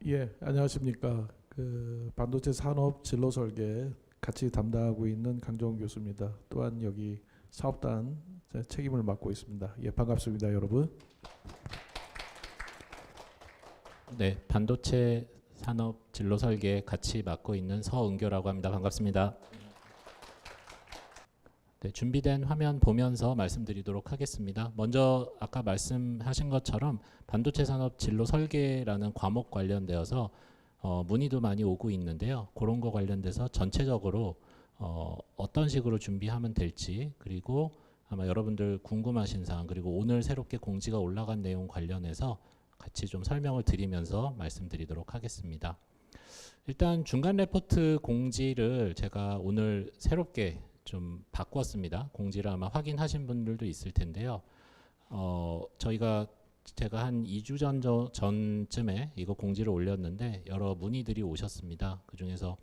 예, 안녕하십니까. 반도체 산업 진로 설계 같이 담당하고 있는 강정훈 교수입니다. 또한 여기 사업단 책임을 맡고 있습니다. 예, 반갑습니다, 여러분. 네, 반도체 산업 진로 설계 같이 맡고 있는 서은교라고 합니다. 반갑습니다. 네, 준비된 화면 보면서 말씀드리도록 하겠습니다. 먼저 아까 말씀하신 것처럼 반도체 산업 진로 설계라는 과목 관련되어서 문의도 많이 오고 있는데요. 그런 거 관련돼서 전체적으로 어떤 식으로 준비하면 될지, 그리고 아마 여러분들 궁금하신 사항, 그리고 오늘 새롭게 공지가 올라간 내용 관련해서 같이 좀 설명을 드리면서 말씀드리도록 하겠습니다. 일단 중간 레포트 공지를 제가 오늘 새롭게 좀 바꿨습니다. 공지를 아마 확인하신 분들도 있을 텐데요. 제가 한 2주 전쯤에 이거 공지를 올렸는데 여러 문의들이 오셨습니다. 그 중에서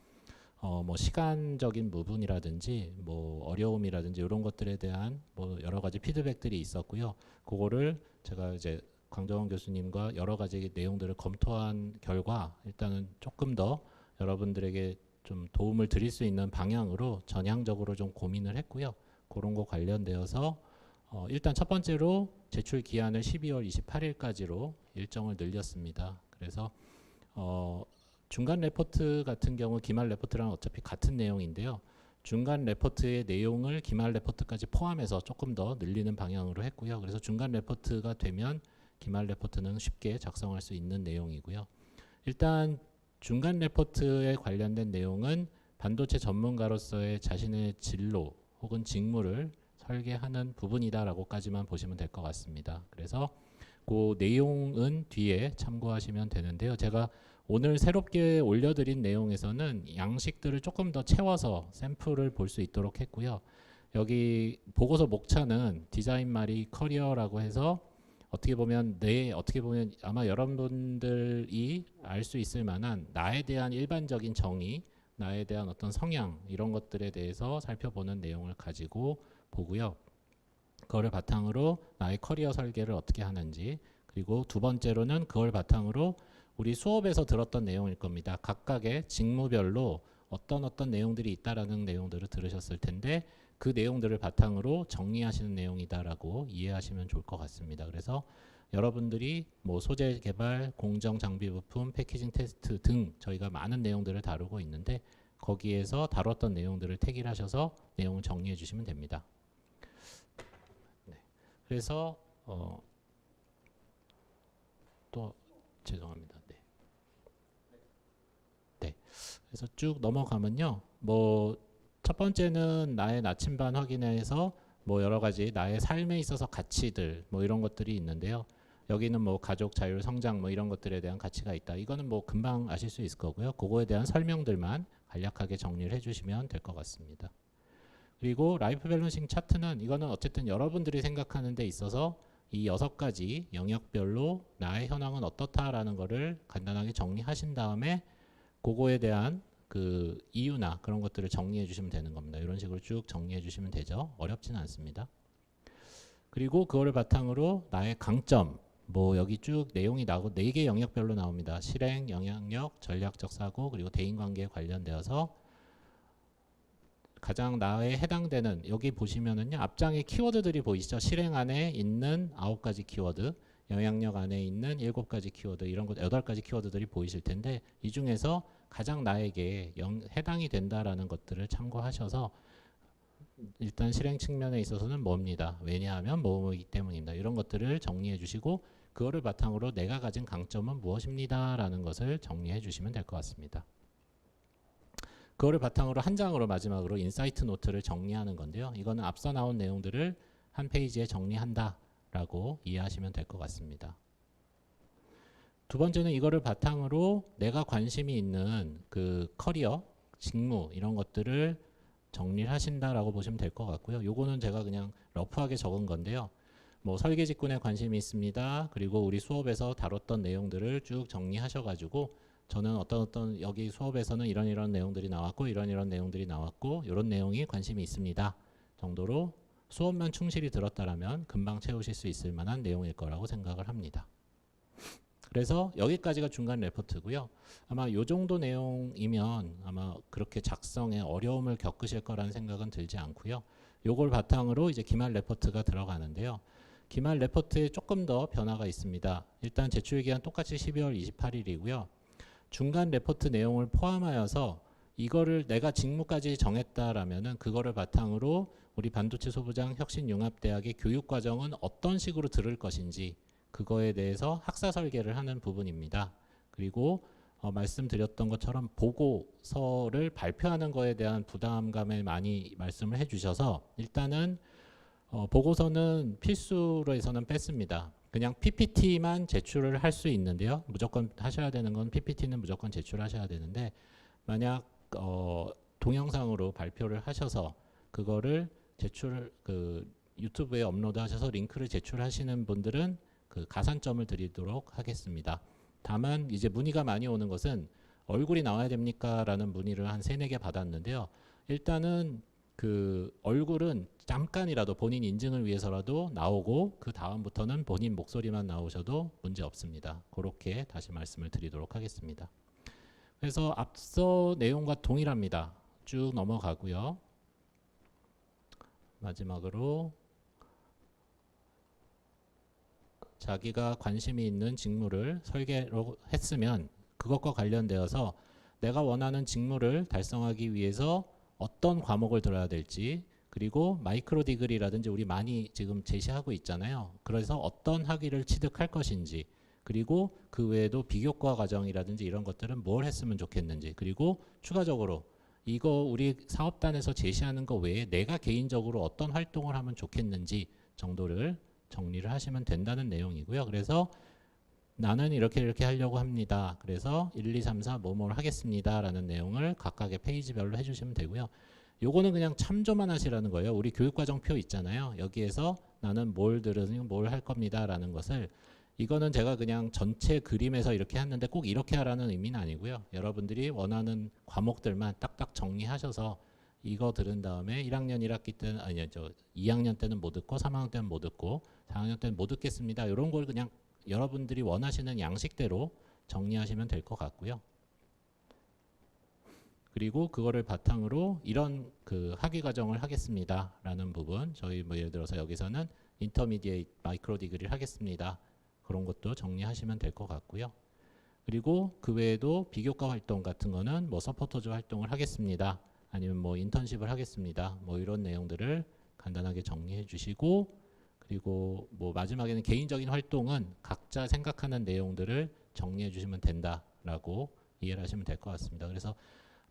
뭐 시간적인 부분이라든지 뭐 어려움이라든지 이런 것들에 대한 뭐 여러 가지 피드백들이 있었고요. 그거를 제가 이제 강정원 교수님과 여러 가지 내용들을 검토한 결과 일단은 조금 더 여러분들에게 좀 도움을 드릴 수 있는 방향으로 전향적으로 좀 고민을 했고요. 그런 거 관련되어서 일단 첫 번째로 제출 기한을 12월 28일까지로 일정을 늘렸습니다. 그래서 중간 레포트 같은 경우 기말 레포트랑 어차피 같은 내용인데요. 중간 레포트의 내용을 기말 레포트까지 포함해서 조금 더 늘리는 방향으로 했고요. 그래서 중간 레포트가 되면 기말 레포트는 쉽게 작성할 수 있는 내용이고요. 일단 중간 레포트에 관련된 내용은 반도체 전문가로서의 자신의 진로 혹은 직무를 설계하는 부분이다라고까지만 보시면 될 것 같습니다. 그래서 그 내용은 뒤에 참고하시면 되는데요. 제가 오늘 새롭게 올려드린 내용에서는 양식들을 조금 더 채워서 샘플을 볼 수 있도록 했고요. 여기 보고서 목차는 디자인 마리 커리어라고 해서 어떻게 보면 아마 여러분들이 알 수 있을 만한 나에 대한 일반적인 정의, 나에 대한 어떤 성향 이런 것들에 대해서 살펴보는 내용을 가지고 보고요. 그거를 바탕으로 나의 커리어 설계를 어떻게 하는지, 그리고 두 번째로는 그걸 바탕으로 우리 수업에서 들었던 내용일 겁니다. 각각의 직무별로 어떤 내용들이 있다라는 내용들을 들으셨을 텐데 그 내용들을 바탕으로 정리하시는 내용이다라고 이해하시면 좋을 것 같습니다. 그래서 여러분들이 뭐 소재 개발, 공정 장비 부품, 패키징 테스트 등 저희가 많은 내용들을 다루고 있는데 거기에서 다뤘던 내용들을 택일하셔서 내용을 정리해 주시면 됩니다. 네. 그래서 또 죄송합니다. 네. 네. 그래서 쭉 넘어가면요. 뭐 첫 번째는 나의 나침반 확인해서 뭐 여러 가지 나의 삶에 있어서 가치들 뭐 이런 것들이 있는데요. 여기는 뭐 가족, 자율, 성장 뭐 이런 것들에 대한 가치가 있다. 이거는 뭐 금방 아실 수 있을 거고요. 그거에 대한 설명들만 간략하게 정리를 해주시면 될 것 같습니다. 그리고 라이프 밸런싱 차트는 이거는 어쨌든 여러분들이 생각하는 데 있어서 이 6가지 영역별로 나의 현황은 어떻다라는 거를 간단하게 정리하신 다음에 그거에 대한 그 이유나 그런 것들을 정리해 주시면 되는 겁니다. 이런 식으로 쭉 정리해 주시면 되죠. 어렵지는 않습니다. 그리고 그거를 바탕으로 나의 강점, 뭐 여기 쭉 내용이 나오고 4개 영역별로 나옵니다. 실행, 영향력, 전략적 사고, 그리고 대인관계에 관련되어서 가장 나에 해당되는 여기 보시면은요. 앞장에 키워드들이 보이시죠? 실행 안에 있는 9가지 키워드, 영향력 안에 있는 7가지 키워드, 이런 것 8가지 키워드들이 보이실 텐데 이 중에서 가장 나에게 해당이 된다라는 것들을 참고하셔서 일단 실행 측면에 있어서는 뭡니다. 왜냐하면 뭐이기 때문입니다. 이런 것들을 정리해 주시고 그거를 바탕으로 내가 가진 강점은 무엇입니다. 라는 것을 정리해 주시면 될 것 같습니다. 그거를 바탕으로 한 장으로 마지막으로 인사이트 노트를 정리하는 건데요. 이거는 앞서 나온 내용들을 한 페이지에 정리한다 라고 이해하시면 될 것 같습니다. 두 번째는 이거를 바탕으로 내가 관심이 있는 그 커리어, 직무 이런 것들을 정리를 하신다라고 보시면 될 것 같고요. 요거는 제가 그냥 러프하게 적은 건데요. 뭐 설계 직군에 관심이 있습니다. 그리고 우리 수업에서 다뤘던 내용들을 쭉 정리하셔가지고 저는 어떤 여기 수업에서는 이런 내용들이 나왔고 이런 내용들이 나왔고 이런 내용이 관심이 있습니다. 정도로 수업만 충실히 들었다라면 금방 채우실 수 있을 만한 내용일 거라고 생각을 합니다. 그래서 여기까지가 중간 레포트고요. 아마 요 정도 내용이면 아마 그렇게 작성에 어려움을 겪으실 거라는 생각은 들지 않고요. 요걸 바탕으로 이제 기말 레포트가 들어가는데요. 기말 레포트에 조금 더 변화가 있습니다. 일단 제출 기한 똑같이 12월 28일이고요. 중간 레포트 내용을 포함하여서 이거를 내가 직무까지 정했다라면은 그거를 바탕으로 우리 반도체 소부장 혁신융합대학의 교육 과정은 어떤 식으로 들을 것인지 그거에 대해서 학사 설계를 하는 부분입니다. 그리고 말씀드렸던 것처럼 보고서를 발표하는 거에 대한 부담감을 많이 말씀을 해주셔서 일단은 보고서는 필수로 해서는 뺐습니다. 그냥 PPT만 제출을 할 수 있는데요. 무조건 하셔야 되는 건 PPT는 무조건 제출하셔야 되는데 만약 동영상으로 발표를 하셔서 그거를 유튜브에 업로드하셔서 링크를 제출하시는 분들은 그 가산점을 드리도록 하겠습니다. 다만 이제 문의가 많이 오는 것은 얼굴이 나와야 됩니까? 라는 문의를 한 3, 4개 받았는데요. 일단은 그 얼굴은 잠깐이라도 본인 인증을 위해서라도 나오고 그 다음부터는 본인 목소리만 나오셔도 문제 없습니다. 그렇게 다시 말씀을 드리도록 하겠습니다. 그래서 앞서 내용과 동일합니다. 쭉 넘어가고요. 마지막으로 자기가 관심이 있는 직무를 설계로 했으면 그것과 관련되어서 내가 원하는 직무를 달성하기 위해서 어떤 과목을 들어야 될지 그리고 마이크로 디그리라든지 우리 많이 지금 제시하고 있잖아요. 그래서 어떤 학위를 취득할 것인지 그리고 그 외에도 비교과 과정이라든지 이런 것들은 뭘 했으면 좋겠는지 그리고 추가적으로 이거 우리 사업단에서 제시하는 거 외에 내가 개인적으로 어떤 활동을 하면 좋겠는지 정도를 정리를 하시면 된다는 내용이고요. 그래서 나는 이렇게 하려고 합니다. 그래서 1, 2, 3, 4 뭐뭐를 하겠습니다. 라는 내용을 각각의 페이지별로 해주시면 되고요. 요거는 그냥 참조만 하시라는 거예요. 우리 교육과정표 있잖아요. 여기에서 나는 뭘 들으니 뭘 할 겁니다. 라는 것을 이거는 제가 그냥 전체 그림에서 이렇게 했는데 꼭 이렇게 하라는 의미는 아니고요. 여러분들이 원하는 과목들만 딱딱 정리하셔서 이거 들은 다음에 1학년 1학기 때는 아니요 2학년 때는 못 듣고 3학년 때는 못 듣고 4학년 때는 못 듣겠습니다. 이런 걸 그냥 여러분들이 원하시는 양식대로 정리하시면 될 것 같고요. 그리고 그거를 바탕으로 이런 그 학위 과정을 하겠습니다. 라는 부분 저희 뭐 예를 들어서 여기서는 인터미디에이트 마이크로 디그리를 하겠습니다. 그런 것도 정리하시면 될 것 같고요. 그리고 그 외에도 비교과 활동 같은 거는 뭐 서포터즈 활동을 하겠습니다. 아니면 뭐 인턴십을 하겠습니다. 뭐 이런 내용들을 간단하게 정리해 주시고 그리고 뭐 마지막에는 개인적인 활동은 각자 생각하는 내용들을 정리해 주시면 된다라고 이해를 하시면 될 것 같습니다. 그래서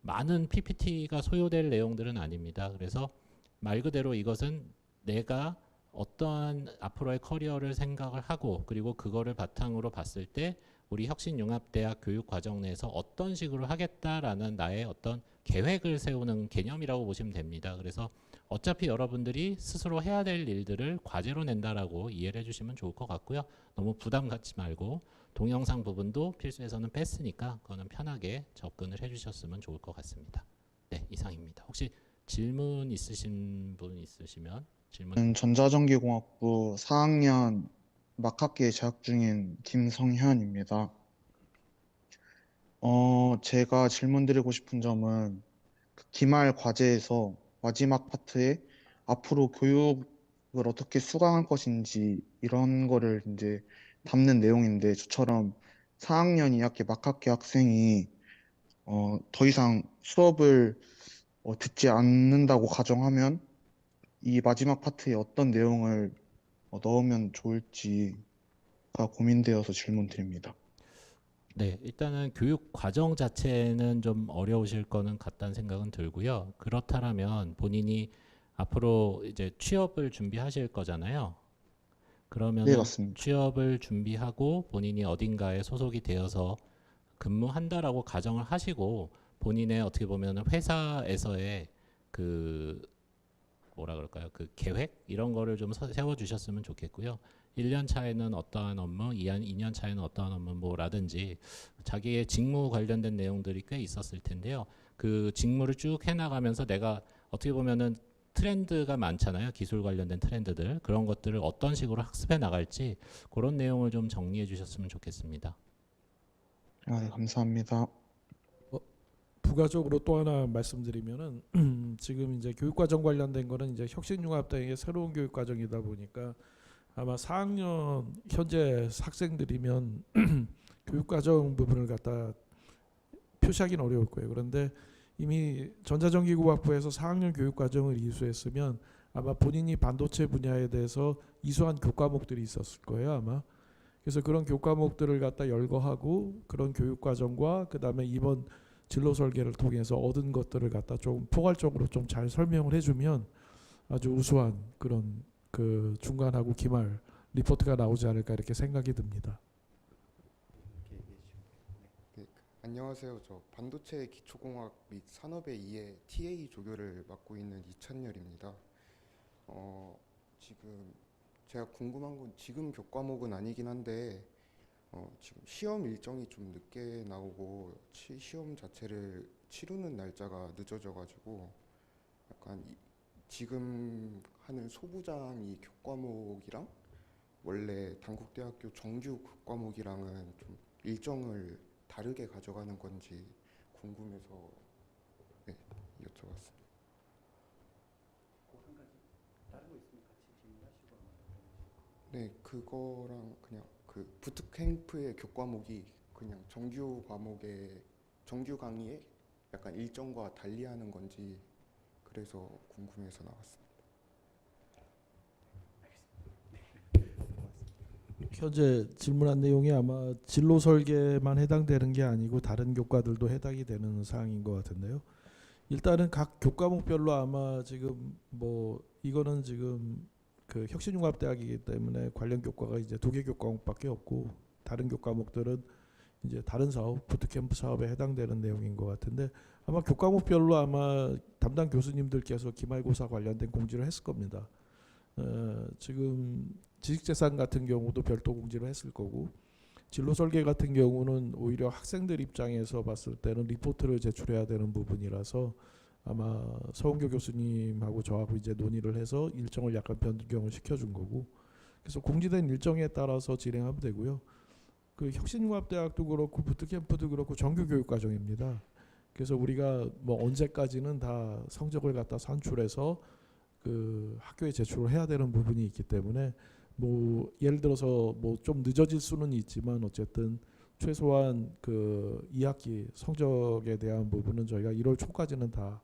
많은 PPT가 소요될 내용들은 아닙니다. 그래서 말 그대로 이것은 내가 어떠한 앞으로의 커리어를 생각을 하고 그리고 그거를 바탕으로 봤을 때 우리 혁신융합대학 교육과정 내에서 어떤 식으로 하겠다라는 나의 어떤 계획을 세우는 개념이라고 보시면 됩니다. 그래서 어차피 여러분들이 스스로 해야 될 일들을 과제로 낸다라고 이해를 해주시면 좋을 것 같고요. 너무 부담 갖지 말고 동영상 부분도 필수에서는 뺐으니까 그거는 편하게 접근을 해주셨으면 좋을 것 같습니다. 네, 이상입니다. 혹시 질문 있으신 분 있으시면 질문. 전자전기공학부 4학년 막학기에 재학 중인 김성현입니다. 제가 질문드리고 싶은 점은 그 기말 과제에서 마지막 파트에 앞으로 교육을 어떻게 수강할 것인지 이런 거를 이제 담는 내용인데 저처럼 4학년 2학기 막학기 학생이 더 이상 수업을 듣지 않는다고 가정하면 이 마지막 파트에 어떤 내용을 넣으면 좋을지가 고민되어서 질문드립니다. 네, 일단은 교육 과정 자체는 좀 어려우실 거는 같다는 생각은 들고요. 그렇다면 본인이 앞으로 이제 취업을 준비하실 거잖아요. 네, 그러면은 맞습니다. 취업을 준비하고 본인이 어딘가에 소속이 되어서 근무한다라고 가정을 하시고 본인의 어떻게 보면 회사에서의 그 뭐라 그럴까요? 그 계획 이런 거를 좀 세워 주셨으면 좋겠고요. 1년 차에는 어떠한 업무, 2년 차에는 어떠한 업무 뭐라든지 자기의 직무 관련된 내용들이 꽤 있었을 텐데요. 그 직무를 쭉 해나가면서 내가 어떻게 보면은 트렌드가 많잖아요. 기술 관련된 트렌드들. 그런 것들을 어떤 식으로 학습해 나갈지 그런 내용을 좀 정리해 주셨으면 좋겠습니다. 아, 네, 감사합니다. 부가적으로 또 하나 말씀드리면은 지금 이제 교육과정 관련된 거는 이제 혁신융합대학의 새로운 교육과정이다 보니까 아마 4학년 현재 학생들이면 교육과정 부분을 갖다 표시하기는 어려울 거예요. 그런데 이미 전자전기공학부에서 4학년 교육과정을 이수했으면 아마 본인이 반도체 분야에 대해서 이수한 교과목들이 있었을 거예요, 아마. 그래서 그런 교과목들을 갖다 열거하고 그런 교육과정과 그다음에 이번 진로 설계를 통해서 얻은 것들을 갖다 좀 포괄적으로 좀 잘 설명을 해주면 아주 우수한 그런 그 중간하고 기말 리포트가 나오지 않을까 이렇게 생각이 듭니다. 네, 안녕하세요. 저 반도체 기초공학 및 산업의 2의 TA 조교를 맡고 있는 이찬열입니다. 지금 제가 궁금한 건 지금 교과목은 아니긴 한데 지금 시험 일정이 좀 늦게 나오고 시험 자체를 치르는 날짜가 늦어져가지고 약간 지금 하는 소부장 이 교과목이랑 원래 단국대학교 정규 교과목이랑은 좀 일정을 다르게 가져가는 건지 궁금해서 네, 여쭤봤습니다. 네, 그거랑 그냥 그 부트캠프의 교과목이 그냥 정규 과목의 정규 강의에 약간 일정과 달리하는 건지 그래서 궁금해서 나왔습니다. 현재 질문한 내용이 아마 진로 설계만 해당되는 게 아니고 다른 교과들도 해당이 되는 사항인 것 같은데요. 일단은 각 교과목별로 아마 지금 뭐 이거는 지금 그 혁신융합대학이기 때문에 관련 교과가 이제 2개 교과목밖에 없고 다른 교과목들은 이제 다른 사업, 부트캠프 사업에 해당되는 내용인 것 같은데 아마 교과목별로 아마 담당 교수님들께서 기말고사 관련된 공지를 했을 겁니다. 지금 지식재산 같은 경우도 별도 공지를 했을 거고 진로설계 같은 경우는 오히려 학생들 입장에서 봤을 때는 리포트를 제출해야 되는 부분이라서 아마 서은교 교수님하고 저하고 이제 논의를 해서 일정을 약간 변경을 시켜준 거고 그래서 공지된 일정에 따라서 진행하면 되고요. 그 혁신융합대학도 그렇고 부트캠프도 그렇고 정규 교육과정입니다. 그래서 우리가 뭐 언제까지는 다 성적을 갖다 산출해서 그 학교에 제출을 해야 되는 부분이 있기 때문에 뭐 예를 들어서 뭐 좀 늦어질 수는 있지만 어쨌든 최소한 그 2학기 성적에 대한 부분은 저희가 1월 초까지는 다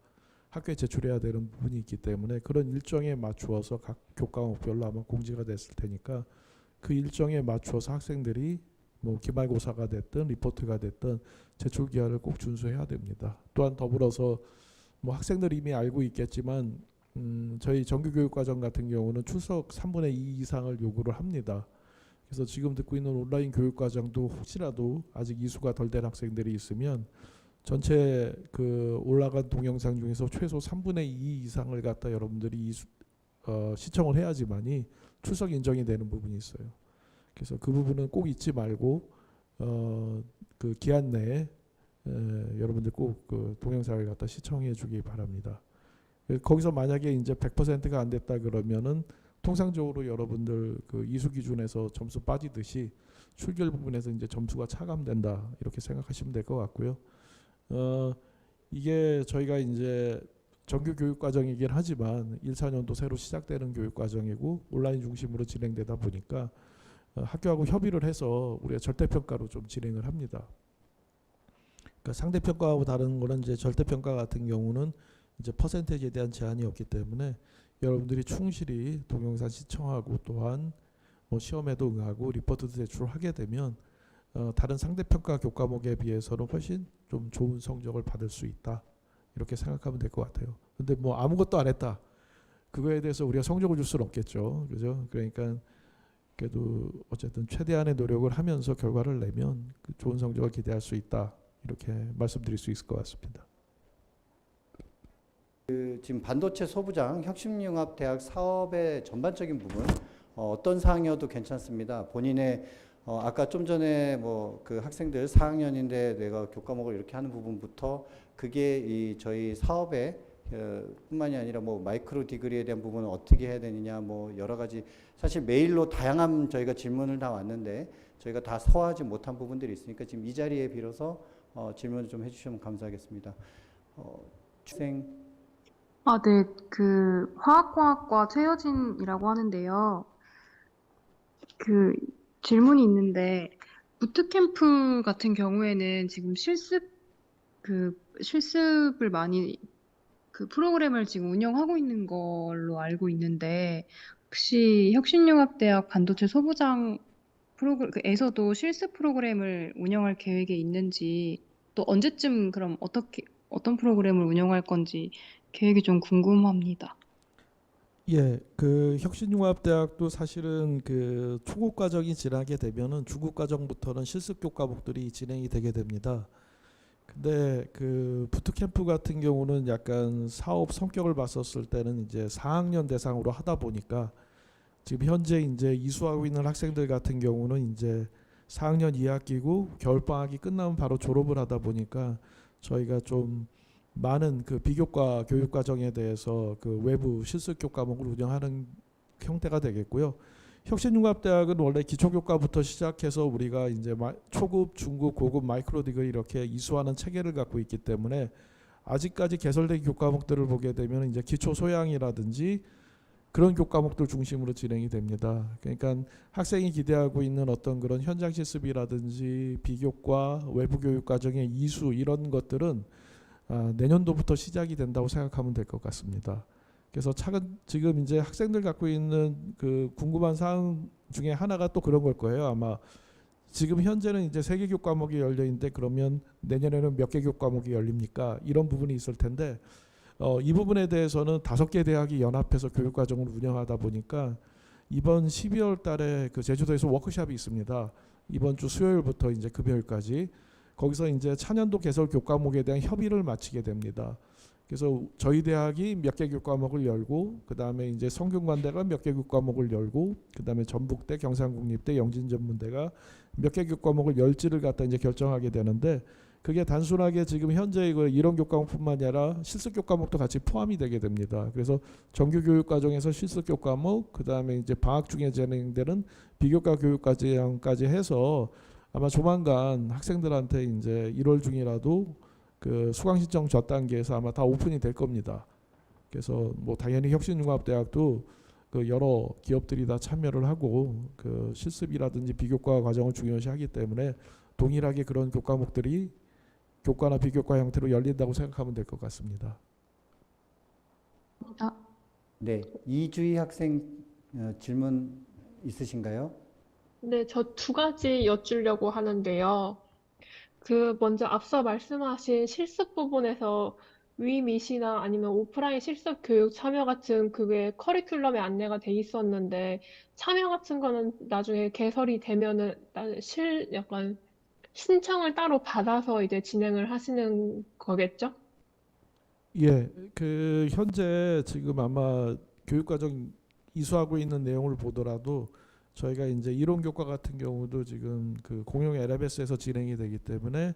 학교에 제출해야 되는 부분이 있기 때문에 그런 일정에 맞추어서 각 교과목별로 아마 공지가 됐을 테니까 그 일정에 맞추어서 학생들이 뭐 기말고사가 됐든 리포트가 됐든 제출 기한을 꼭 준수해야 됩니다. 또한 더불어서 뭐 학생들이 이미 알고 있겠지만 저희 정규교육과정 같은 경우는 출석 3분의 2 이상을 요구를 합니다. 그래서 지금 듣고 있는 온라인 교육과정도 혹시라도 아직 이수가 덜 된 학생들이 있으면 전체 그 올라간 동영상 중에서 최소 3분의 2 이상을 갖다 여러분들이 시청을 해야지만이 출석 인정이 되는 부분이 있어요. 그래서 그 부분은 꼭 잊지 말고 그 기한 내에 여러분들 꼭 그 동영상을 갖다 시청해 주기 바랍니다. 거기서 만약에 이제 100%가 안 됐다 그러면은 통상적으로 여러분들 그 이수 기준에서 점수 빠지듯이 출결 부분에서 이제 점수가 차감된다 이렇게 생각하시면 될 것 같고요. 이게 저희가 이제 정규 교육 과정이긴 하지만 1, 4년도 새로 시작되는 교육 과정이고 온라인 중심으로 진행되다 보니까 학교하고 협의를 해서 우리가 절대평가로 좀 진행을 합니다. 그러니까 상대평가하고 다른 거는 이제 절대평가 같은 경우는 이제 퍼센테이지에 대한 제한이 없기 때문에 여러분들이 충실히 동영상 시청하고 또한 뭐 시험에도 응하고 리포트도 제출하게 되면 다른 상대평가 교과목에 비해서는 훨씬 좀 좋은 성적을 받을 수 있다 이렇게 생각하면 될 것 같아요. 근데 뭐 아무것도 안 했다 그거에 대해서 우리가 성적을 줄 수는 없겠죠, 그죠? 그러니까 그래도 어쨌든 최대한의 노력을 하면서 결과를 내면 그 좋은 성적을 기대할 수 있다 이렇게 말씀드릴 수 있을 것 같습니다. 지금 반도체 소부장 혁신융합대학 사업의 전반적인 부분 어떤 사항이어도 괜찮습니다. 본인의 아까 좀 전에 뭐 그 학생들 4학년인데 내가 교과목을 이렇게 하는 부분부터 그게 이 저희 사업의 뿐만이 아니라 뭐 마이크로 디그리에 대한 부분은 어떻게 해야 되느냐 뭐 여러 가지 사실 메일로 다양한 저희가 질문을 다 왔는데 저희가 다 소화하지 못한 부분들이 있으니까 지금 이 자리에 빌어서 질문을 좀 해주시면 감사하겠습니다. 학생 아, 네. 그 화학공학과 최여진이라고 하는데요. 그 질문이 있는데 부트캠프 같은 경우에는 지금 실습을 많이 그 프로그램을 지금 운영하고 있는 걸로 알고 있는데 혹시 혁신융합대학 반도체 소부장 에서도 실습 프로그램을 운영할 계획이 있는지 또 언제쯤 그럼 어떤 프로그램을 운영할 건지 계획이 좀 궁금합니다. 예, 그 혁신융합대학도 사실은 그 초급 과정이 지나게 되면은 중급 과정부터는 실습 교과목들이 진행이 되게 됩니다. 근데 그 부트캠프 같은 경우는 약간 사업 성격을 봤었을 때는 이제 4학년 대상으로 하다 보니까 지금 현재 이제 이수하고 있는 학생들 같은 경우는 이제 4학년 2학기고 겨울방학이 끝나면 바로 졸업을 하다 보니까 저희가 좀 많은 그 비교과 교육 과정에 대해서 그 외부 실습 교과목을 운영하는 형태가 되겠고요. 혁신융합대학은 원래 기초교과부터 시작해서 우리가 이제 초급, 중급, 고급, 마이크로 디그리 이렇게 이수하는 체계를 갖고 있기 때문에 아직까지 개설된 교과목들을 보게 되면 이제 기초 소양이라든지 그런 교과목들 중심으로 진행이 됩니다. 그러니까 학생이 기대하고 있는 어떤 그런 현장 실습이라든지 비교과, 외부 교육 과정의 이수 이런 것들은 내년도부터 시작이 된다고 생각하면 될 것 같습니다. 그래서 지금 이제 학생들 갖고 있는 그 궁금한 사항 중에 하나가 또 그런 걸 거예요. 아마 지금 현재는 이제 3개 교과목이 열려 있는데 그러면 내년에는 몇 개 교과목이 열립니까? 이런 부분이 있을 텐데 이 부분에 대해서는 5개 대학이 연합해서 교육과정을 운영하다 보니까 이번 12월 달에 그 제주도에서 워크숍이 있습니다. 이번 주 수요일부터 이제 금요일까지 거기서 이제 차년도 개설 교과목에 대한 협의를 마치게 됩니다. 그래서 저희 대학이 몇 개 교과목을 열고 그 다음에 이제 성균관대가 몇 개 교과목을 열고 그 다음에 전북대, 경상국립대, 영진전문대가 몇 개 교과목을 열지를 갖다 이제 결정하게 되는데 그게 단순하게 지금 현재 이론 교과목뿐만 아니라 실습 교과목도 같이 포함이 되게 됩니다. 그래서 정규 교육 과정에서 실습 교과목, 그 다음에 이제 방학 중에 진행되는 비교과 교육 과정까지 해서 아마 조만간 학생들한테 이제 1월 중이라도 그 수강 신청 전 단계에서 아마 다 오픈이 될 겁니다. 그래서 뭐 당연히 혁신융합대학도 그 여러 기업들이 다 참여를 하고 그 실습이라든지 비교과 과정을 중요시하기 때문에 동일하게 그런 교과목들이 교과나 비교과 형태로 열린다고 생각하면 될 것 같습니다. 네, 이주희 학생 질문 있으신가요? 네, 저 2가지 여쭈려고 하는데요. 먼저 앞서 말씀하신 실습 부분에서 위밋이나 아니면 오프라인 실습 교육 참여 같은 그게 커리큘럼에 안내가 돼 있었는데 참여 같은 거는 나중에 개설이 되면은 약간 신청을 따로 받아서 이제 진행을 하시는 거겠죠? 예, 그 현재 지금 아마 교육과정 이수하고 있는 내용을 보더라도 저희가 이제 이론 교과 같은 경우도 지금 그 공용 LMS에서 진행이 되기 때문에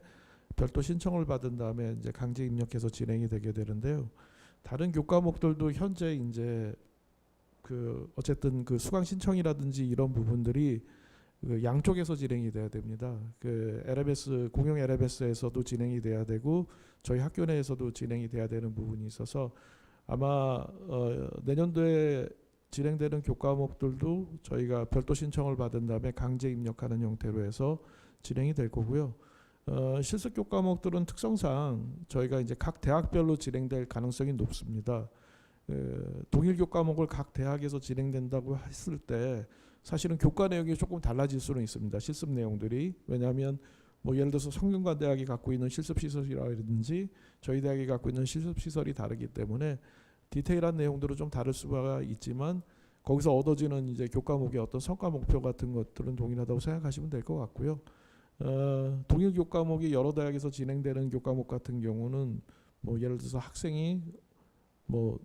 별도 신청을 받은 다음에 이제 강제 입력해서 진행이 되게 되는데요. 다른 교과목들도 현재 이제 그 어쨌든 그 수강 신청이라든지 이런 부분들이 그 양쪽에서 진행이 돼야 됩니다. 그 LMS 공용 LMS에서도 진행이 돼야 되고 저희 학교 내에서도 진행이 돼야 되는 부분이 있어서 아마 내년도에 진행되는 교과목들도 저희가 별도 신청을 받은 다음에 강제 입력하는 형태로 해서 진행이 될 거고요. 실습 교과목들은 특성상 저희가 이제 각 대학별로 진행될 가능성이 높습니다. 동일 교과목을 각 대학에서 진행된다고 했을 때 사실은 교과 내용이 조금 달라질 수는 있습니다. 실습 내용들이. 왜냐하면 뭐 예를 들어서 성균관대학이 갖고 있는 실습 시설이라든지 저희 대학이 갖고 있는 실습 시설이 다르기 때문에 디테일한 내용들은 좀 다를 수가 있지만 거기서 얻어지는 이제 교과목의 어떤 성과 목표 같은 것들은 동일하다고 생각하시면 될 것 같고요. 동일 교과목이 여러 대학에서 진행되는 교과목 같은 경우는 뭐 예를 들어서 학생이 뭐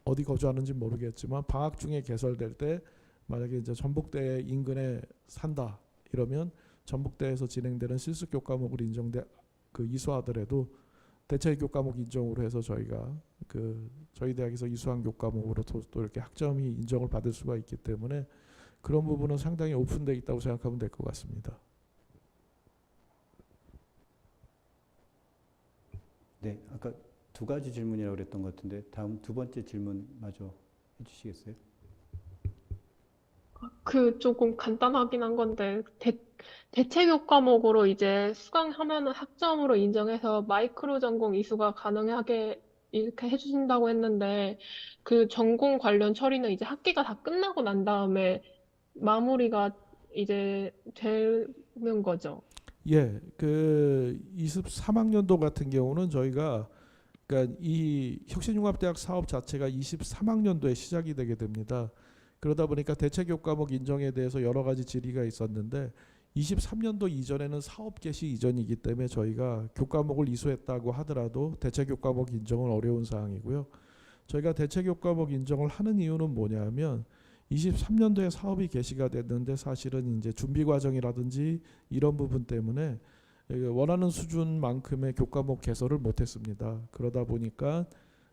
어디 거주하는지 모르겠지만 방학 중에 개설될 때 만약에 이제 전북대 인근에 산다 이러면 전북대에서 진행되는 실습 교과목을 그 이수하더라도 대체 교과목 인정으로 해서 저희가 그 저희 대학에서 이수한 교과목으로 또 이렇게 학점이 인정을 받을 수가 있기 때문에 그런 부분은 상당히 오픈되어 있다고 생각하면 될 것 같습니다. 네, 아까 두 가지 질문이라고 그랬던 것 같은데 다음 두 번째 질문 마저 해주시겠어요? 그 조금 간단하긴 한 건데 대체교육 과목으로 이제 수강하면은 학점으로 인정해서 마이크로 전공 이수가 가능하게 이렇게 해주신다고 했는데 그 전공 관련 처리는 이제 학기가 다 끝나고 난 다음에 마무리가 이제 되는 거죠. 예, 그 23학년도 같은 경우는 저희가 그러니까 이 혁신융합대학 사업 자체가 23학년도에 시작이 되게 됩니다. 그러다 보니까 대체교육 과목 인정에 대해서 여러 가지 질의가 있었는데 23년도 이전에는 사업 개시 이전이기 때문에 저희가 교과목을 이수했다고 하더라도 대체교육 과목 인정은 어려운 사항이고요. 저희가 대체교육 과목 인정을 하는 이유는 뭐냐면 23년도에 사업이 개시가 됐는데 사실은 이제 준비 과정이라든지 이런 부분 때문에 원하는 수준만큼의 교과목 개설을 못했습니다. 그러다 보니까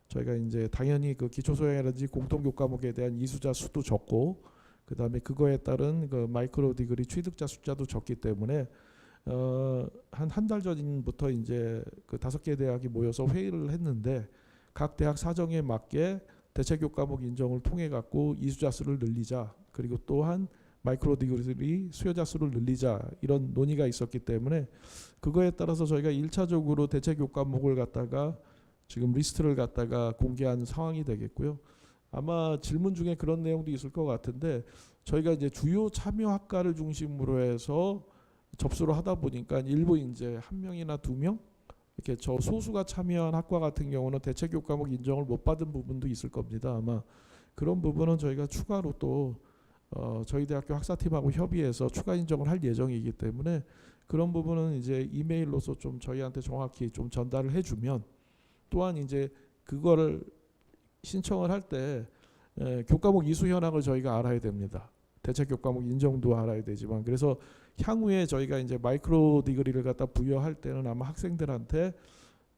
저희가 이제 당연히 그 기초소양이라든지 공통교과목에 대한 이수자 수도 적고 그다음에 그거에 따른 그 마이크로 디그리 취득자 숫자도 적기 때문에 한 달 전부터 이제 그 5개 대학이 모여서 회의를 했는데 각 대학 사정에 맞게 대체교과목 인정을 통해 갖고 이수자 수를 늘리자, 그리고 또한 마이크로 디그리 수요자 수를 늘리자, 이런 논의가 있었기 때문에 그거에 따라서 저희가 1차적으로 대체교과목을 갖다가 지금 리스트를 갖다가 공개한 상황이 되겠고요. 아마 질문 중에 그런 내용도 있을 것 같은데 저희가 이제 주요 참여 학과를 중심으로 해서 접수를 하다 보니까 일부 이제 1명이나 2명 이렇게 저 소수가 참여한 학과 같은 경우는 대체교육 과목 인정을 못 받은 부분도 있을 겁니다. 아마 그런 부분은 저희가 추가로 또 저희 대학교 학사팀하고 협의해서 추가 인정을 할 예정이기 때문에 그런 부분은 이제 이메일로서 좀 저희한테 정확히 좀 전달을 해주면, 또한 이제 그거를 신청을 할 때 교과목 이수 현황을 저희가 알아야 됩니다. 대체 교과목 인정도 알아야 되지만, 그래서 향후에 저희가 이제 마이크로 디그리를 갖다 부여할 때는 아마 학생들한테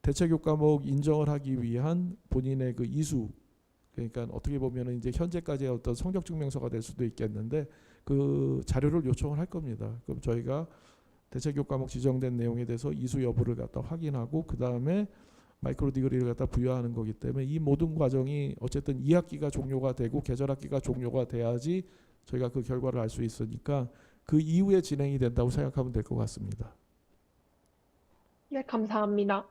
대체 교과목 인정을 하기 위한 본인의 그 이수, 그러니까 어떻게 보면은 이제 현재까지의 어떤 성적 증명서가 될 수도 있겠는데 그 자료를 요청을 할 겁니다. 그럼 저희가 대체 교과목 지정된 내용에 대해서 이수 여부를 갖다 확인하고 그 다음에 마이크로 디그리를 갖다 부여하는 거기 때문에 이 모든 과정이 어쨌든 2학기가 종료가 되고 계절학기가 종료가 돼야지 저희가 그 결과를 알 수 있으니까 그 이후에 진행이 된다고 생각하면 될 것 같습니다. 네, 감사합니다.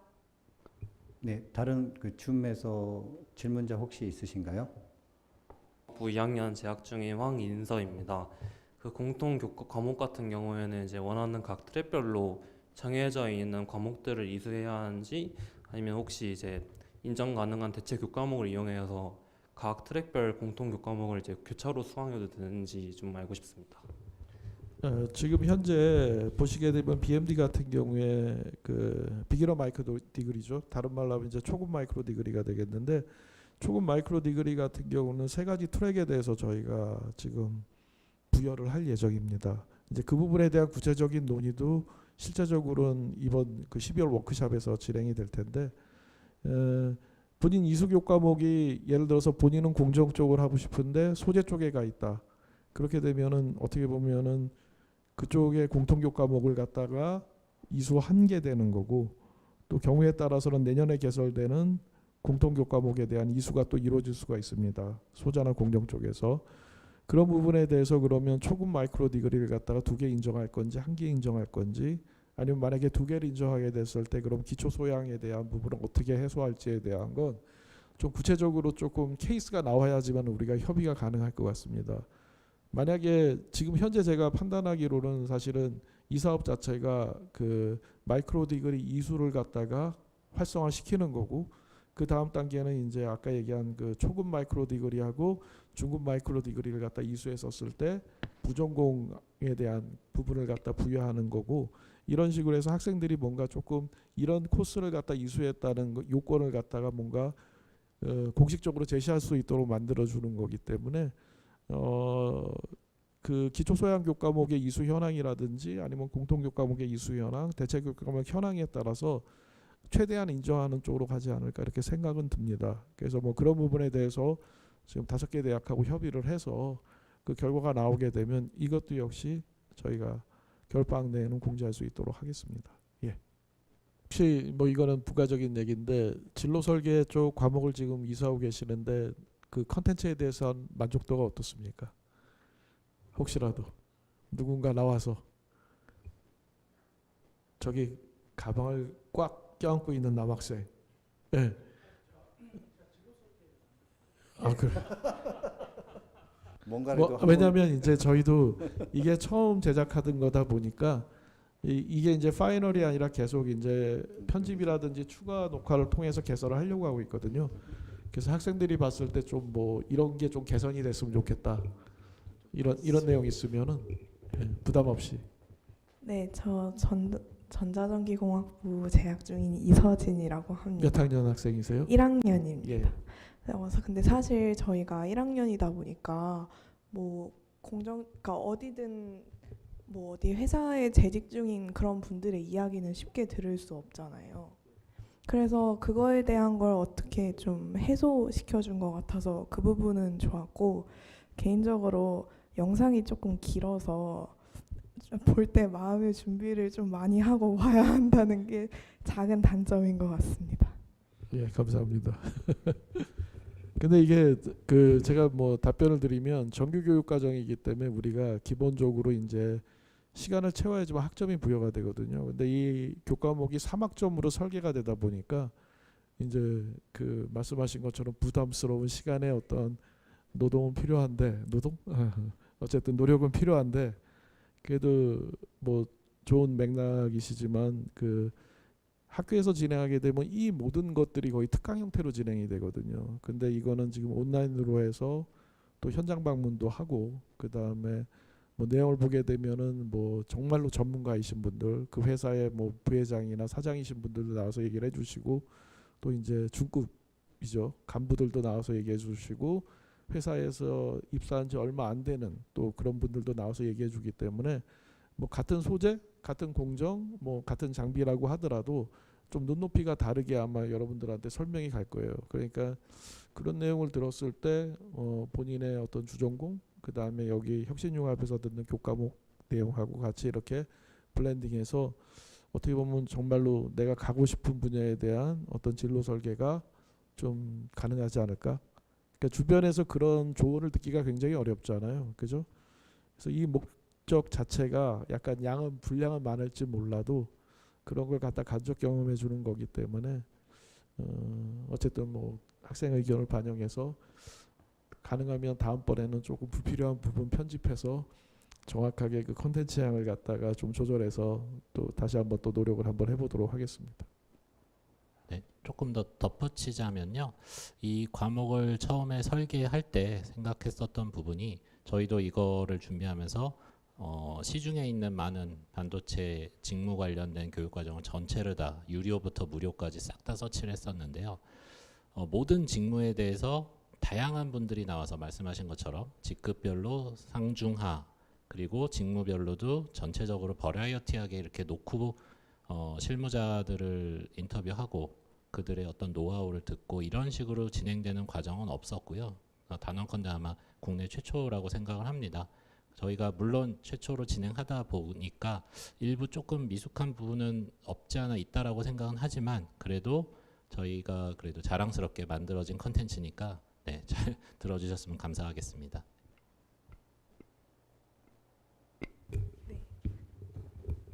네, 다른 그 줌에서 질문자 혹시 있으신가요? 부 2학년 재학 중인 황인서입니다. 그 공통 과목 같은 경우에는 이제 원하는 각 트랙별로 정해져 있는 과목들을 이수해야 하는지, 아니면 혹시 이제 인정 가능한 대체 교과목을 이용해서 각 트랙별 공통 교과목을 이제 교차로 수강해도 되는지 좀 알고 싶습니다. 지금 현재 보시게 되면 BMD 같은 경우에 그 비기너 마이크로 디그리죠. 다른 말로 하면 이제 초급 마이크로 디그리가 되겠는데, 초급 마이크로 디그리 같은 경우는 3가지 트랙에 대해서 저희가 지금 부여를 할 예정입니다. 이제 그 부분에 대한 구체적인 논의도 실제적으로는 이번 그 12월 워크숍에서 진행이 될 텐데, 본인 이수 교과목이 예를 들어서 본인은 공정 쪽을 하고 싶은데 소재 쪽에 가 있다. 그렇게 되면은 어떻게 보면은 그쪽에 공통 교과목을 갖다가 이수하게 되는 거고, 또 경우에 따라서는 내년에 개설되는 공통 교과목에 대한 이수가 또 이루어질 수가 있습니다. 소자나 공정 쪽에서. 그런 부분에 대해서 그러면 초급 마이크로 디그리를 갖다가 2개 인정할 건지 1개 인정할 건지, 아니면 만약에 2개를 인정하게 됐을 때 그럼 기초 소양에 대한 부분을 어떻게 해소할지에 대한 건 좀 구체적으로 조금 케이스가 나와야지만 우리가 협의가 가능할 것 같습니다. 만약에 지금 현재 제가 판단하기로는 사실은 이 사업 자체가 그 마이크로 디그리 이수를 갖다가 활성화시키는 거고, 그 다음 단계는 이제 아까 얘기한 그 초급 마이크로 디그리하고 중급 마이크로 디그리를 갖다 이수했었을 때 부전공에 대한 부분을 갖다 부여하는 거고, 이런 식으로 해서 학생들이 뭔가 조금 이런 코스를 갖다 이수했다는 요건을 갖다가 뭔가 공식적으로 제시할 수 있도록 만들어주는 거기 때문에 그 기초소양 교과목의 이수 현황이라든지 아니면 공통 교과목의 이수 현황, 대체 교과목 현황에 따라서 최대한 인정하는 쪽으로 가지 않을까 이렇게 생각은 듭니다. 그래서 뭐 그런 부분에 대해서 지금 5개 대학하고 협의를 해서 그 결과가 나오게 되면 이것도 역시 저희가 겨울방학 내에는 공지할 수 있도록 하겠습니다. 예. 혹시 뭐 이거는 부가적인 얘기인데 진로 설계 쪽 과목을 지금 이수하고 계시는데 그 컨텐츠에 대해서는 만족도가 어떻습니까? 혹시라도 누군가 나와서 저기 가방을 꽉 껴안고 있는 남학생. 예. 아 그래. 뭔가를 뭐, 또 한번 왜냐하면 이제 저희도 이게 처음 제작하던 거다 보니까 이게 이제 파이널이 아니라 계속 이제 편집이라든지 추가 녹화를 통해서 개설을 하려고 하고 있거든요. 그래서 학생들이 봤을 때 좀 뭐 이런 게 좀 개선이 됐으면 좋겠다. 이런 내용 있으면은 예, 부담 없이. 네, 저 전자전기공학부 재학 중인 이서진이라고 합니다. 몇 학년 학생이세요? 1학년입니다. 예. 그래서 근데 사실 저희가 1학년이다 보니까 뭐 그러니까 어디든 뭐 어디 회사에 재직 중인 그런 분들의 이야기는 쉽게 들을 수 없잖아요. 그래서 그거에 대한 걸 어떻게 좀 해소시켜 준 것 같아서 그 부분은 좋았고, 개인적으로 영상이 조금 길어서 볼 때 마음의 준비를 좀 많이 하고 봐야 한다는 게 작은 단점인 것 같습니다. 예, 감사합니다. 근데 이게 그 제가 뭐 답변을 드리면 정규 교육 과정이기 때문에 우리가 기본적으로 이제 시간을 채워야지만 학점이 부여가 되거든요. 근데 이 교과목이 3학점으로 설계가 되다 보니까 이제 그 말씀하신 것처럼 부담스러운 시간에 어떤 노동은 필요한데 어쨌든 노력은 필요한데 그래도 뭐 좋은 맥락이시지만 그 학교에서 진행하게 되면 이 모든 것들이 거의 특강 형태로 진행이 되거든요. 근데 이거는 지금 온라인으로 해서 또 현장 방문도 하고 그 다음에 뭐 내용을 보게 되면은 뭐 정말로 전문가이신 분들, 그 회사의 뭐 부회장이나 사장이신 분들도 나와서 얘기를 해주시고 또 이제 중급이죠 간부들도 나와서 얘기해 주시고 회사에서 입사한 지 얼마 안 되는 또 그런 분들도 나와서 얘기해 주기 때문에 뭐 같은 소재, 같은 공정, 뭐 같은 장비라고 하더라도 좀 눈높이가 다르게 아마 여러분들한테 설명이 갈 거예요. 그러니까 그런 내용을 들었을 때 본인의 어떤 주전공, 그 다음에 여기 혁신융합에서 듣는 교과목 내용하고 같이 이렇게 블렌딩해서 어떻게 보면 정말로 내가 가고 싶은 분야에 대한 어떤 진로 설계가 좀 가능하지 않을까? 그러니까 주변에서 그런 조언을 듣기가 굉장히 어렵잖아요. 그죠? 그래서 이 목적 자체가 약간 분량은 많을지 몰라도 그런 걸 갖다 간접 경험해 주는 거기 때문에 어쨌든 뭐 학생 의견을 반영해서 가능하면 다음번에는 조금 불필요한 부분 편집해서 정확하게 그 컨텐츠 양을 갖다가 좀 조절해서 또 다시 한번 또 노력을 한번 해보도록 하겠습니다. 네, 조금 더 덧붙이자면요. 이 과목을 처음에 설계할 때 생각했었던 부분이 저희도 이거를 준비하면서 시중에 있는 많은 반도체 직무 관련된 교육과정을 전체를 다 유료부터 무료까지 싹 다 서치를 했었는데요. 모든 직무에 대해서 다양한 분들이 나와서 말씀하신 것처럼 직급별로 상중하 그리고 직무별로도 전체적으로 버라이어티하게 이렇게 놓고 실무자들을 인터뷰하고 그들의 어떤 노하우를 듣고 이런 식으로 진행되는 과정은 없었고요. 단언컨대 아마 국내 최초라고 생각을 합니다. 저희가 물론 최초로 진행하다 보니까 일부 조금 미숙한 부분은 없지 않아 있다라고 생각은 하지만 그래도 저희가 그래도 자랑스럽게 만들어진 컨텐츠니까 네, 잘 들어주셨으면 감사하겠습니다.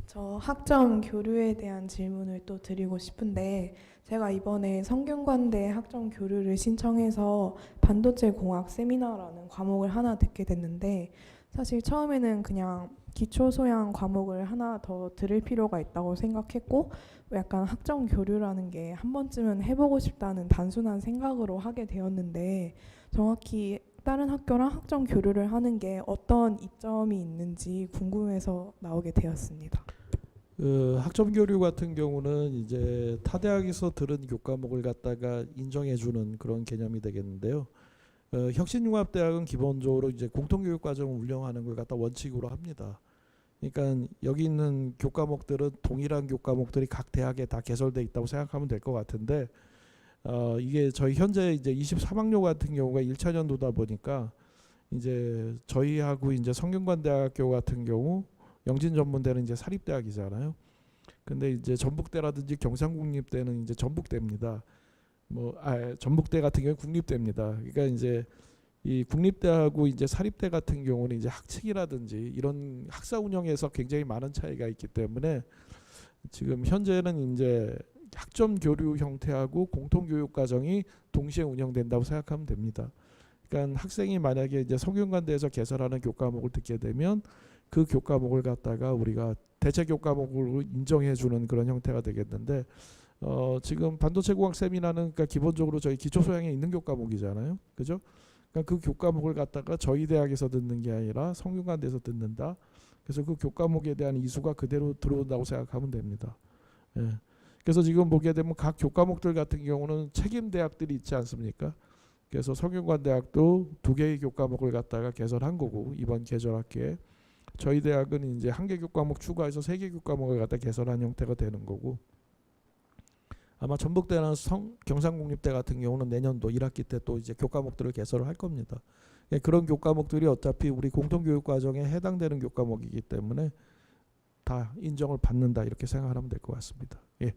저 학점 교류에 대한 질문을 또 드리고 싶은데, 제가 이번에 성균관대 학점 교류를 신청해서 반도체 공학 세미나라는 과목을 하나 듣게 됐는데, 사실 처음에는 그냥 기초 소양 과목을 하나 더 들을 필요가 있다고 생각했고 약간 학점 교류라는 게 한 번쯤은 해보고 싶다는 단순한 생각으로 하게 되었는데, 정확히 다른 학교랑 학점 교류를 하는 게 어떤 이점이 있는지 궁금해서 나오게 되었습니다. 학점 교류 같은 경우는 이제 타 대학에서 들은 교과목을 갖다가 인정해주는 그런 개념이 되겠는데요. 혁신융합대학은 기본적으로 이제 공통교육 과정을 운영하는 걸 갖다 원칙으로 합니다. 그러니까 여기 있는 교과목들은 동일한 교과목들이 각 대학에 다 개설돼 있다고 생각하면 될 것 같은데 이게 저희 현재 이제 23학년 같은 경우가 1차년도다 보니까 이제 저희하고 이제 성균관대학교 같은 경우 영진전문대는 이제 사립대학이잖아요. 근데 이제 전북대라든지 경상국립대는 이제 전북대입니다. 전북대 같은 경우 국립대입니다. 그러니까 이제 이 국립대하고 이제 사립대 같은 경우는 이제 학칙이라든지 이런 학사 운영에서 굉장히 많은 차이가 있기 때문에 지금 현재는 이제 학점 교류 형태하고 공통 교육 과정이 동시에 운영된다고 생각하면 됩니다. 그러니까 학생이 만약에 이제 성균관대에서 개설하는 교과목을 듣게 되면 그 교과목을 갖다가 우리가 대체 교과목으로 인정해 주는 그런 형태가 되겠는데 지금 반도체공학 세미나는 그러니까 기본적으로 저희 기초 소양에 있는 교과목이잖아요. 그죠? 그러니까 그 교과목을 갖다가 저희 대학에서 듣는 게 아니라 성균관대에서 듣는다. 그래서 그 교과목에 대한 이수가 그대로 들어온다고 생각하면 됩니다. 예. 그래서 지금 보게 되면 각 교과목들 같은 경우는 책임 대학들이 있지 않습니까? 그래서 성균관대학도 2개의 교과목을 갖다가 개설한 거고 이번 개설학기에 저희 대학은 이제 1개 교과목 추가해서 3개 교과목을 갖다 개설한 형태가 되는 거고 아마 전북대나 경상국립대 같은 경우는 내년도 1학기 때 또 이제 교과목들을 개설을 할 겁니다. 그런 교과목들이 어차피 우리 공통교육 과정에 해당되는 교과목이기 때문에 다 인정을 받는다 이렇게 생각하면 될 것 같습니다. 예.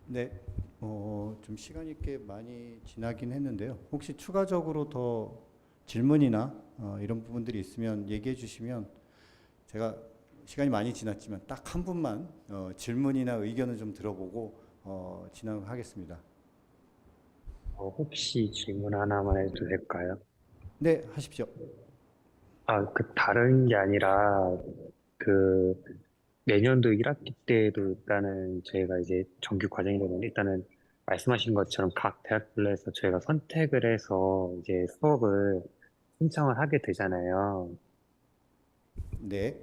네, 좀 시간이 꽤 많이 지나긴 했는데요. 혹시 추가적으로 더 질문이나 이런 부분들이 있으면 얘기해 주시면 제가 시간이 많이 지났지만 딱 한 분만 질문이나 의견을 좀 들어보고 진행하겠습니다. 혹시 질문 하나만 해도 될까요? 네, 하십시오. 다른 게 아니라, 내년도 1학기 때도 일단은 저희가 이제 정규 과정이 되면 일단은 말씀하신 것처럼 각 대학별로에서 저희가 선택을 해서 이제 수업을 신청을 하게 되잖아요. 네.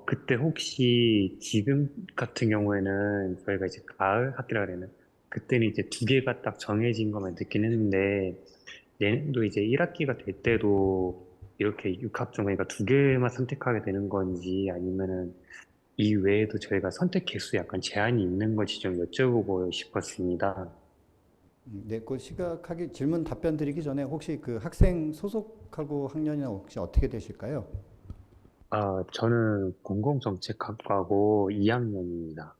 그때 혹시 지금 같은 경우에는 저희가 이제 가을 학기라 그래나 그때는 이제 2개가 딱 정해진 것만 듣긴 했는데 내년도 이제 1학기가 될 때도 이렇게 6학점 그러니까 2개만 선택하게 되는 건지 아니면은 이 외에도 저희가 선택 개수 약간 제한이 있는 건지 좀 여쭤보고 싶었습니다. 네, 그 시각하기 질문 답변 드리기 전에 혹시 그 학생 소속하고 학년이나 혹시 어떻게 되실까요? 저는 공공정책학과고 2학년입니다.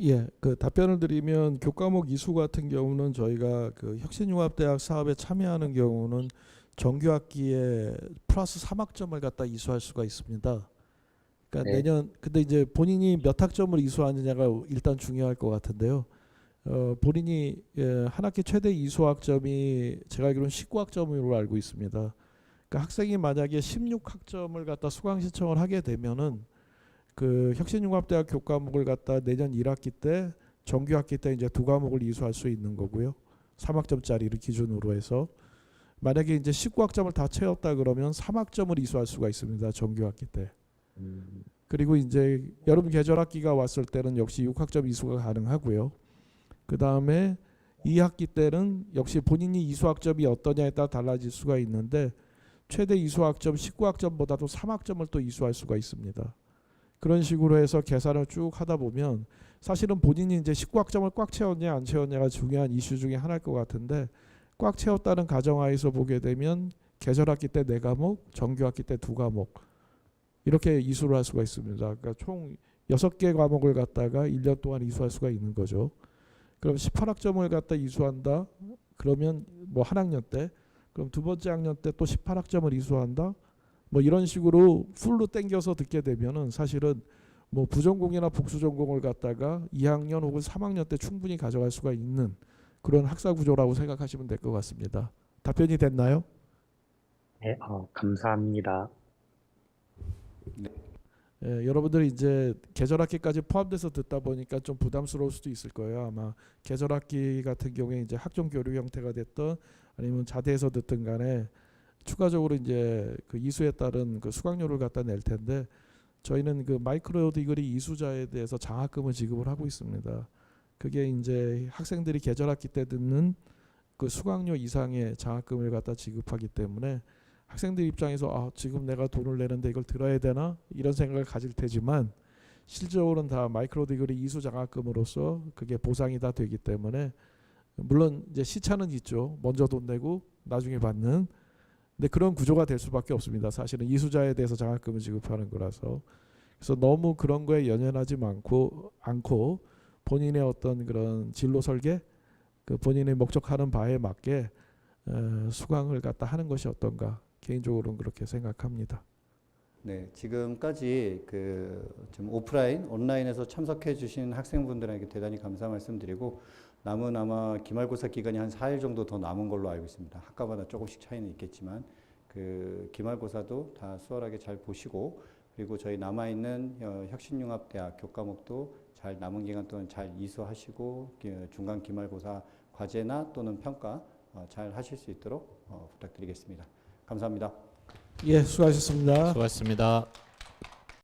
예, 그 답변을 드리면 교과목 이수 같은 경우는 저희가 그 혁신융합대학 사업에 참여하는 경우는 정규 학기에 플러스 3학점을 갖다 이수할 수가 있습니다. 그러니까 네. 근데 이제 본인이 몇 학점을 이수하느냐가 일단 중요할 것 같은데요. 본인이 한 학기 최대 이수 학점이 제가 알기로는 19학점으로 알고 있습니다. 그러니까 학생이 만약에 16학점을 갖다 수강 신청을 하게 되면은 그 혁신융합대학 교과목을 갖다 내년 1학기 때 정규 학기 때 이제 2과목을 이수할 수 있는 거고요. 3학점짜리를 기준으로 해서 만약에 이제 19학점을 다 채웠다 그러면 3학점을 이수할 수가 있습니다. 정규 학기 때. 그리고 이제 여름 계절 학기가 왔을 때는 역시 6학점 이수가 가능하고요. 그 다음에 2학기 때는 역시 본인이 이수학점이 어떠냐에 따라 달라질 수가 있는데 최대 이수학점 19학점보다도 3학점을 또 이수할 수가 있습니다. 그런 식으로 해서 계산을 쭉 하다 보면 사실은 본인이 이제 19학점을 꽉 채웠냐 안 채웠냐가 중요한 이슈 중에 하나일 것 같은데 꽉 채웠다는 가정하에서 보게 되면 계절학기 때 4과목, 정규학기 때 2과목 이렇게 이수를 할 수가 있습니다. 그러니까 총 6개 과목을 갖다가 1년 동안 이수할 수가 있는 거죠. 그럼 18학점을 갖다 이수한다. 그러면 뭐 한 학년 때 그럼 두 번째 학년 때 또 18학점을 이수한다. 뭐 이런 식으로 풀로 땡겨서 듣게 되면은 사실은 뭐 부전공이나 복수전공을 갖다가 2학년 혹은 3학년 때 충분히 가져갈 수가 있는 그런 학사 구조라고 생각하시면 될 것 같습니다. 답변이 됐나요? 네, 감사합니다. 예, 여러분들이 이제 계절학기까지 포함돼서 듣다 보니까 좀 부담스러울 수도 있을 거예요. 아마 계절학기 같은 경우에 이제 학종 교류 형태가 됐던 아니면 자대에서 듣든 간에 추가적으로 이제 그 이수에 따른 그 수강료를 갖다 낼 텐데 저희는 그 마이크로 디그리 이수자에 대해서 장학금을 지급을 하고 있습니다. 그게 이제 학생들이 계절학기 때 듣는 그 수강료 이상의 장학금을 갖다 지급하기 때문에 학생들 입장에서 지금 내가 돈을 내는데 이걸 들어야 되나 이런 생각을 가질 테지만 실제로는 다 마이크로 디그리 이수 장학금으로서 그게 보상이 다 되기 때문에 물론 이제 시차는 있죠. 먼저 돈 내고 나중에 받는. 근데 그런 구조가 될 수밖에 없습니다. 사실은 이수자에 대해서 장학금을 지급하는 거라서. 그래서 너무 그런 거에 연연하지 않고 본인의 어떤 그런 진로 설계, 그 본인의 목적하는 바에 맞게 수강을 갖다 하는 것이 어떤가, 개인적으로는 그렇게 생각합니다. 네, 지금까지 지금 오프라인, 온라인에서 참석해 주신 학생분들에게 대단히 감사 말씀드리고, 남은 아마 기말고사 기간이 한 4일 정도 더 남은 걸로 알고 있습니다. 학과마다 조금씩 차이는 있겠지만 기말고사도 다 수월하게 잘 보시고, 그리고 저희 남아있는 혁신융합대학 교과목도 잘 남은 기간 동안 잘 이수하시고 중간 기말고사 과제나 또는 평가 잘 하실 수 있도록 부탁드리겠습니다. 감사합니다. 예, 수고하셨습니다. 수고하셨습니다.